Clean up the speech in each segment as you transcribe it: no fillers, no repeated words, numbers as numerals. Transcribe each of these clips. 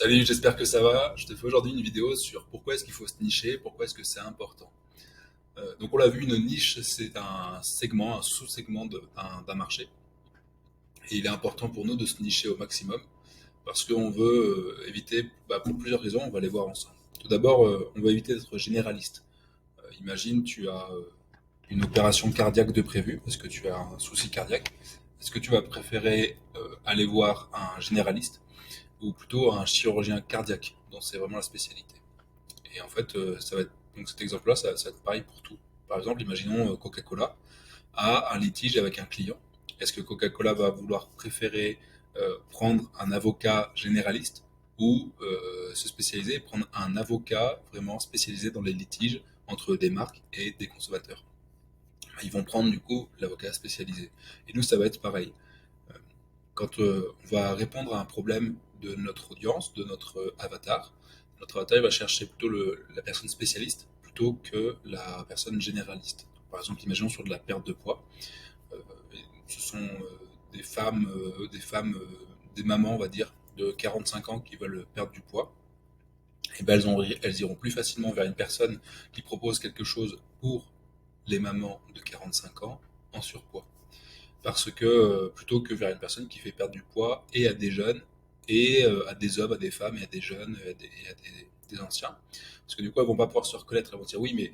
Salut, j'espère que ça va. Je te fais aujourd'hui une vidéo sur pourquoi est-ce qu'il faut se nicher, pourquoi est-ce que c'est important. Donc on l'a vu, une niche, c'est un segment, un sous-segment d'un marché. Et il est important pour nous de se nicher au maximum parce qu'on veut éviter, pour plusieurs raisons, on va les voir ensemble. Tout d'abord, on va éviter d'être généraliste. Imagine, tu as une opération cardiaque de prévu parce que tu as un souci cardiaque. Est-ce que tu vas préférer aller voir un généraliste ou plutôt un chirurgien cardiaque dont c'est vraiment la spécialité? Et en fait, ça va être, donc cet exemple-là, ça va être pareil pour tout. Par exemple, imaginons Coca-Cola a un litige avec un client. Est-ce que Coca-Cola va vouloir préférer prendre un avocat généraliste ou se spécialiser et prendre un avocat vraiment spécialisé dans les litiges entre des marques et des consommateurs? Ils vont prendre du coup l'avocat spécialisé. Et nous, ça va être pareil. Euh, Quand on va répondre à un problème de notre audience, de notre avatar il va chercher plutôt la personne spécialiste plutôt que la personne généraliste. Par exemple, imaginons sur de la perte de poids, euh, ce sont des mamans, on va dire, de 45 ans qui veulent perdre du poids. Et ben elles iront plus facilement vers une personne qui propose quelque chose pour les mamans de 45 ans en surpoids parce que plutôt que vers une personne qui fait perdre du poids et à des jeunes et à des hommes, à des femmes et à des jeunes des anciens. Parce que du coup, elles vont pas pouvoir se reconnaître. Elles vont dire oui, mais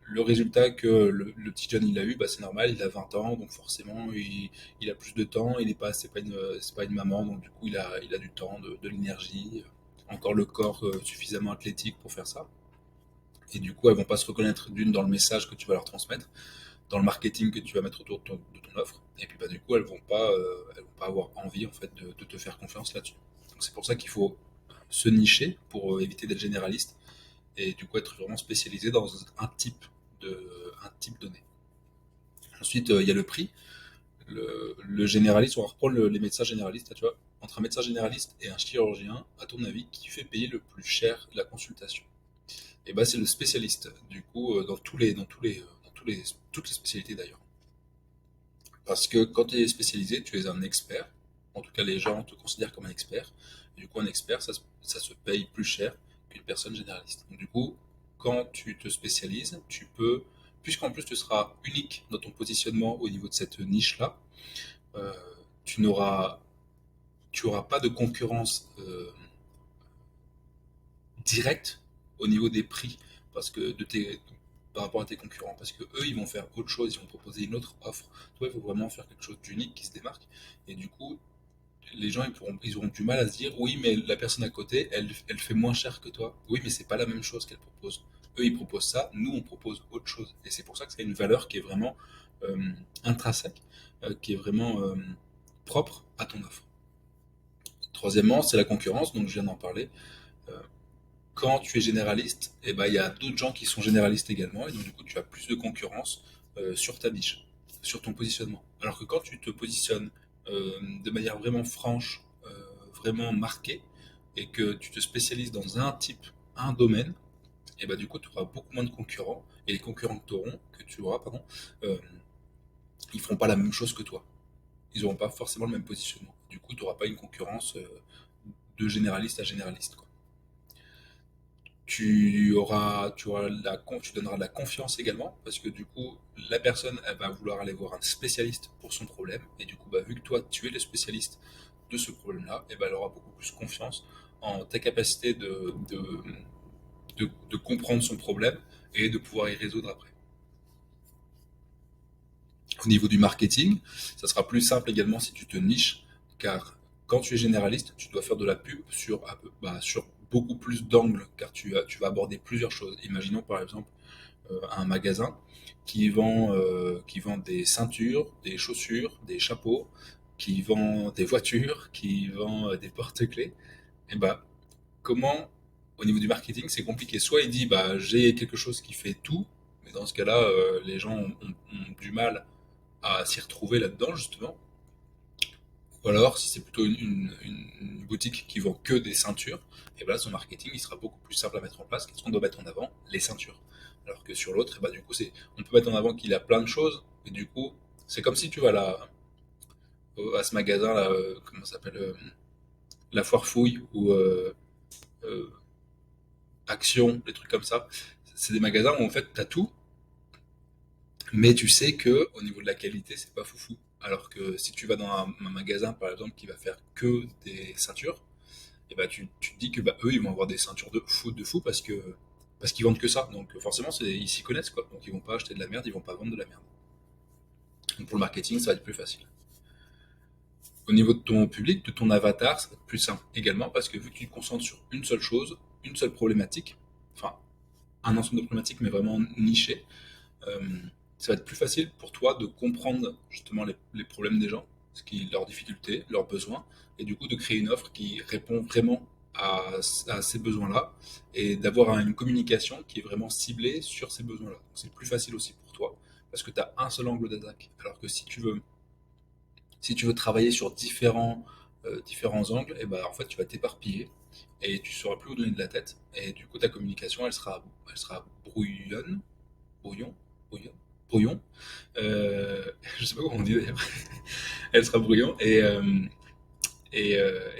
le résultat que le petit jeune il a eu, bah, c'est normal, il a 20 ans, donc forcément il a plus de temps, il est pas, c'est pas une maman, donc du coup il a du temps, de l'énergie, encore le corps suffisamment athlétique pour faire ça. Et du coup, elles vont pas se reconnaître d'une dans le message que tu vas leur transmettre, dans le marketing que tu vas mettre autour de ton offre. Et puis bah, du coup, elles vont pas avoir envie en fait de te faire confiance là-dessus. Donc c'est pour ça qu'il faut se nicher pour éviter d'être généraliste et du coup être vraiment spécialisé dans un type donné. Ensuite, il y a le prix. Le généraliste, on va reprendre les médecins généralistes, là, tu vois. Entre un médecin généraliste et un chirurgien, à ton avis, qui fait payer le plus cher la consultation? Et bah c'est le spécialiste. Du coup, toutes les spécialités d'ailleurs. Parce que quand tu es spécialisé, tu es un expert. En tout cas, les gens te considèrent comme un expert. Et du coup, un expert, ça se paye plus cher qu'une personne généraliste. Donc, du coup, quand tu te spécialises, tu peux, puisqu'en plus tu seras unique dans ton positionnement au niveau de cette niche-là, euh, tu n'auras, tu auras pas de concurrence directe au niveau des prix parce que par rapport à tes concurrents, parce que eux, ils vont faire autre chose, ils vont proposer une autre offre. Toi, il faut vraiment faire quelque chose d'unique qui se démarque. Et du coup, les gens ils auront du mal à se dire oui, mais la personne à côté, elle fait moins cher que toi. Oui, mais c'est pas la même chose qu'elle propose. Eux, ils proposent ça, nous, on propose autre chose. Et c'est pour ça que c'est une valeur qui est vraiment euh, intrinsèque, qui est vraiment propre à ton offre. Troisièmement, c'est la concurrence, donc je viens d'en parler. Euh, Quand tu es généraliste, eh ben, il y a d'autres gens qui sont généralistes également, et donc du coup, tu as plus de concurrence sur ta niche, sur ton positionnement. Alors que quand tu te positionnes de manière vraiment franche, vraiment marquée, et que tu te spécialises dans un domaine, et ben, du coup, tu auras beaucoup moins de concurrents, et les concurrents que tu auras, pardon, euh, ils feront pas la même chose que toi. Ils n'auront pas forcément le même positionnement. Du coup, tu n'auras pas une concurrence de généraliste à généraliste, quoi. Tu donneras de la confiance également, parce que du coup, la personne, elle va vouloir aller voir un spécialiste pour son problème, et du coup, bah, vu que toi, tu es le spécialiste de ce problème-là, et bah, elle aura beaucoup plus confiance en ta capacité de comprendre son problème et de pouvoir y résoudre après. Au niveau du marketing, ça sera plus simple également si tu te niches, car quand tu es généraliste, tu dois faire de la pub sur beaucoup plus d'angles, car tu vas aborder plusieurs choses. Imaginons par exemple un magasin qui vend des ceintures, des chaussures, des chapeaux, qui vend des voitures, qui vend des porte-clés. Et bah, comment, au niveau du marketing, c'est compliqué. Soit il dit, bah, j'ai quelque chose qui fait tout, mais dans ce cas-là, les gens ont du mal à s'y retrouver là-dedans, justement. Ou alors, si c'est plutôt une boutique qui vend que des ceintures, et ben là, son marketing, il sera beaucoup plus simple à mettre en place, parce qu'on doit mettre en avant les ceintures. Alors que sur l'autre, et ben, du coup, on peut mettre en avant qu'il a plein de choses, et du coup, c'est comme si tu vas à ce magasin, là, comment ça s'appelle, la foire fouille, Action, des trucs comme ça. C'est des magasins où en fait, tu as tout, mais tu sais que au niveau de la qualité, c'est pas foufou. Alors que si tu vas dans un magasin, par exemple, qui va faire que des ceintures, et bah tu te dis que bah, eux, ils vont avoir des ceintures de fou parce qu'ils vendent que ça. Donc forcément, ils s'y connaissent, quoi. Donc ils vont pas acheter de la merde, ils vont pas vendre de la merde. Donc pour le marketing, ça va être plus facile. Au niveau de ton public, de ton avatar, ça va être plus simple également parce que vu que tu te concentres sur une seule chose, une seule problématique, enfin un ensemble de problématiques mais vraiment niché, euh, ça va être plus facile pour toi de comprendre justement les problèmes des gens, leurs difficultés, leurs besoins, et du coup de créer une offre qui répond vraiment à ces besoins-là et d'avoir une communication qui est vraiment ciblée sur ces besoins-là. Donc c'est plus facile aussi pour toi parce que tu as un seul angle d'attaque. Alors que si tu veux travailler sur différents angles, et ben, en fait, tu vas t'éparpiller et tu sauras plus où donner de la tête. Et du coup, ta communication, elle sera brouillon, brouillon, brouillon. Je sais pas comment on dit d'ailleurs. Elle sera brouillon et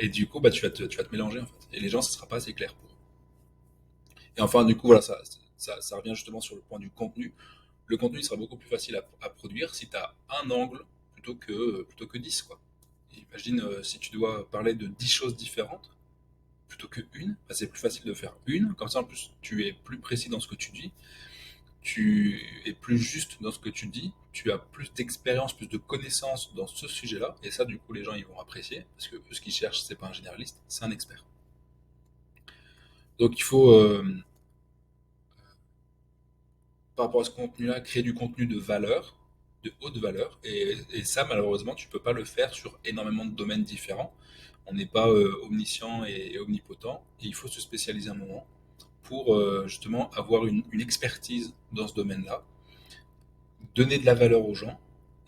du coup, bah, tu vas te mélanger en fait. Et les gens, ça sera pas assez clair pour eux. Et enfin, du coup, voilà, ça revient justement sur le point du contenu. Le contenu il sera beaucoup plus facile à produire si tu as un angle plutôt que 10, quoi. Imagine si tu dois parler de 10 choses différentes plutôt que une, bah, c'est plus facile de faire une. Comme ça, en plus, tu es plus précis dans ce que tu dis, tu es plus juste dans ce que tu dis, tu as plus d'expérience, plus de connaissances dans ce sujet-là. Et ça, du coup, les gens, ils vont apprécier parce que ce qu'ils cherchent, c'est pas un généraliste, c'est un expert. Donc, il faut, par rapport à ce contenu-là, créer du contenu de valeur, de haute valeur. Et ça, malheureusement, tu peux pas le faire sur énormément de domaines différents. On n'est pas omniscient et omnipotent. Et il faut se spécialiser un moment pour justement avoir une expertise dans ce domaine-là, donner de la valeur aux gens.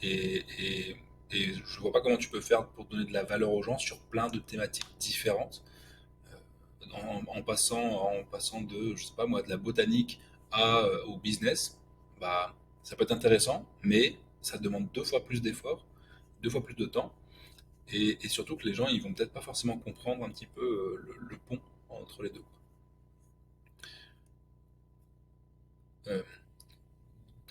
Et je vois pas comment tu peux faire pour donner de la valeur aux gens sur plein de thématiques différentes en passant de, je sais pas moi, de la botanique au business, bah, ça peut être intéressant, mais ça demande 2 fois plus d'efforts, 2 fois plus de temps, et surtout que les gens, ils vont peut-être pas forcément comprendre un petit peu le pont entre les deux. Euh,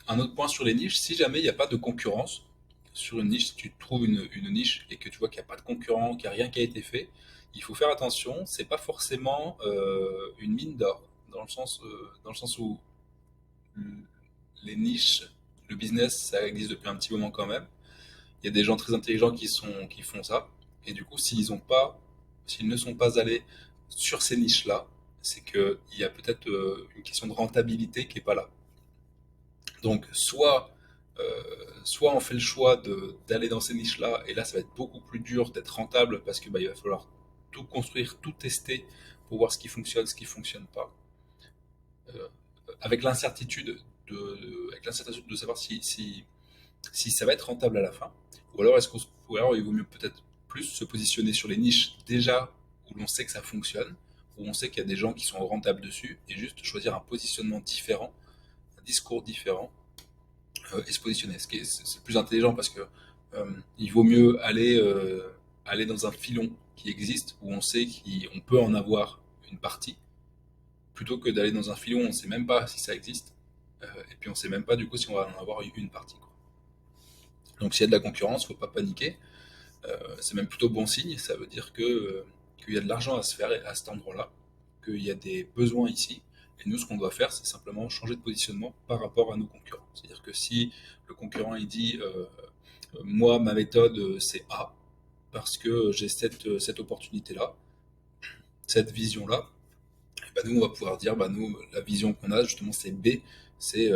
un autre point sur les niches, si jamais il n'y a pas de concurrence sur une niche, si tu trouves une niche et que tu vois qu'il n'y a pas de concurrent, qu'il n'y a rien qui a été fait, il faut faire attention, c'est pas forcément une mine d'or, dans le sens où les niches, le business, ça existe depuis un petit moment quand même. Il y a des gens très intelligents qui font ça. Et du coup, s'ils ne sont pas allés sur ces niches-là, c'est qu'il y a peut-être une question de rentabilité qui est pas là. Donc, soit on fait le choix d'aller dans ces niches-là, et là, ça va être beaucoup plus dur d'être rentable parce que bah, il va falloir tout construire, tout tester pour voir ce qui fonctionne, ce qui fonctionne pas. Euh, avec l'incertitude de savoir si ça va être rentable à la fin, ou alors il vaut mieux peut-être plus se positionner sur les niches déjà où l'on sait que ça fonctionne, où on sait qu'il y a des gens qui sont rentables dessus, et juste choisir un positionnement différent, un discours différent, et se positionner. C'est plus intelligent parce que il vaut mieux aller dans un filon qui existe, où on sait qu'on peut en avoir une partie, plutôt que d'aller dans un filon où on ne sait même pas si ça existe, et puis on ne sait même pas du coup si on va en avoir une partie, quoi. Donc s'il y a de la concurrence, faut pas paniquer. C'est même plutôt bon signe. Ça veut dire qu'il y a de l'argent à se faire à cet endroit-là, qu'il y a des besoins ici. Et nous, ce qu'on doit faire, c'est simplement changer de positionnement par rapport à nos concurrents. C'est-à-dire que si le concurrent il dit moi, ma méthode, c'est A, parce que j'ai cette opportunité-là, cette vision-là, et ben nous, on va pouvoir dire, bah, nous, la vision qu'on a, justement, c'est B. C'est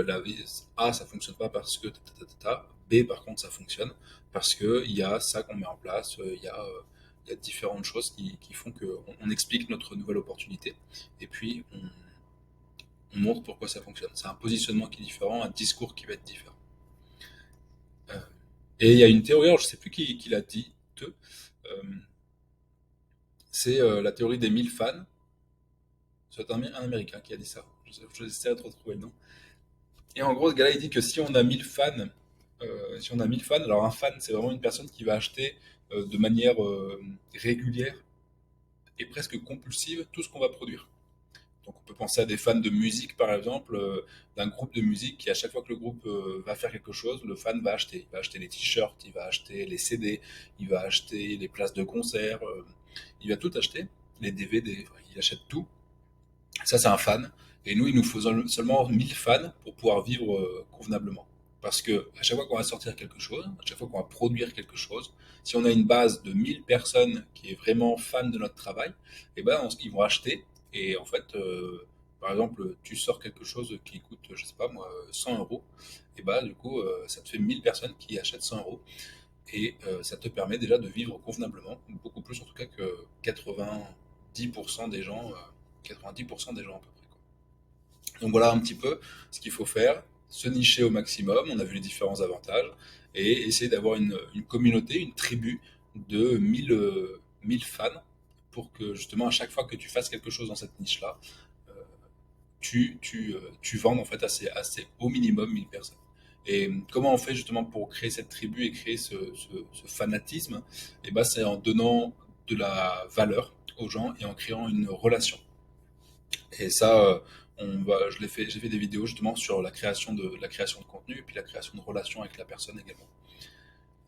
A, ça fonctionne pas parce que B, par contre, ça fonctionne parce que il y a ça qu'on met en place, il y a différentes choses qui font qu'on explique notre nouvelle opportunité et puis on montre pourquoi ça fonctionne. C'est un positionnement qui est différent, un discours qui va être différent. Euh, et il y a une théorie, alors je sais plus qui l'a dit, euh, c'est la théorie des 1000 fans. C'est un Américain qui a dit ça. J'essaie de retrouver le nom. Et en gros, ce gars-là, il dit que si on a 1000 fans, alors un fan, c'est vraiment une personne qui va acheter de manière régulière et presque compulsive tout ce qu'on va produire. Donc on peut penser à des fans de musique par exemple, d'un groupe de musique qui à chaque fois que le groupe va faire quelque chose, le fan va acheter. Il va acheter les t-shirts, il va acheter les CD, il va acheter les places de concert, il va tout acheter, les DVD, enfin, il achète tout. Ça c'est un fan. Et nous il nous faut seulement 1000 fans pour pouvoir vivre convenablement. Parce que à chaque fois qu'on va sortir quelque chose, à chaque fois qu'on va produire quelque chose, si on a une base de 1000 personnes qui est vraiment fan de notre travail, et ben ils vont acheter. Et en fait, par exemple, tu sors quelque chose qui coûte, je sais pas moi, 100 euros, et ben du coup, ça te fait 1000 personnes qui achètent 100 euros. Et ça te permet déjà de vivre convenablement, beaucoup plus en tout cas que 90% des gens, 90% des gens à peu près, quoi. Donc voilà un petit peu ce qu'il faut faire, se nicher au maximum, on a vu les différents avantages, et essayer d'avoir une communauté, une tribu de 1000 fans pour que justement à chaque fois que tu fasses quelque chose dans cette niche-là, euh, tu vendes en fait assez au minimum 1000 personnes. Et comment on fait justement pour créer cette tribu et créer ce fanatisme? Et ben, c'est en donnant de la valeur aux gens et en créant une relation. Et ça, j'ai fait des vidéos justement sur la création de contenu et puis la création de relations avec la personne également.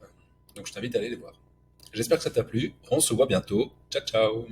Euh, Donc je t'invite à aller les voir. J'espère que ça t'a plu. On se voit bientôt. Ciao, ciao.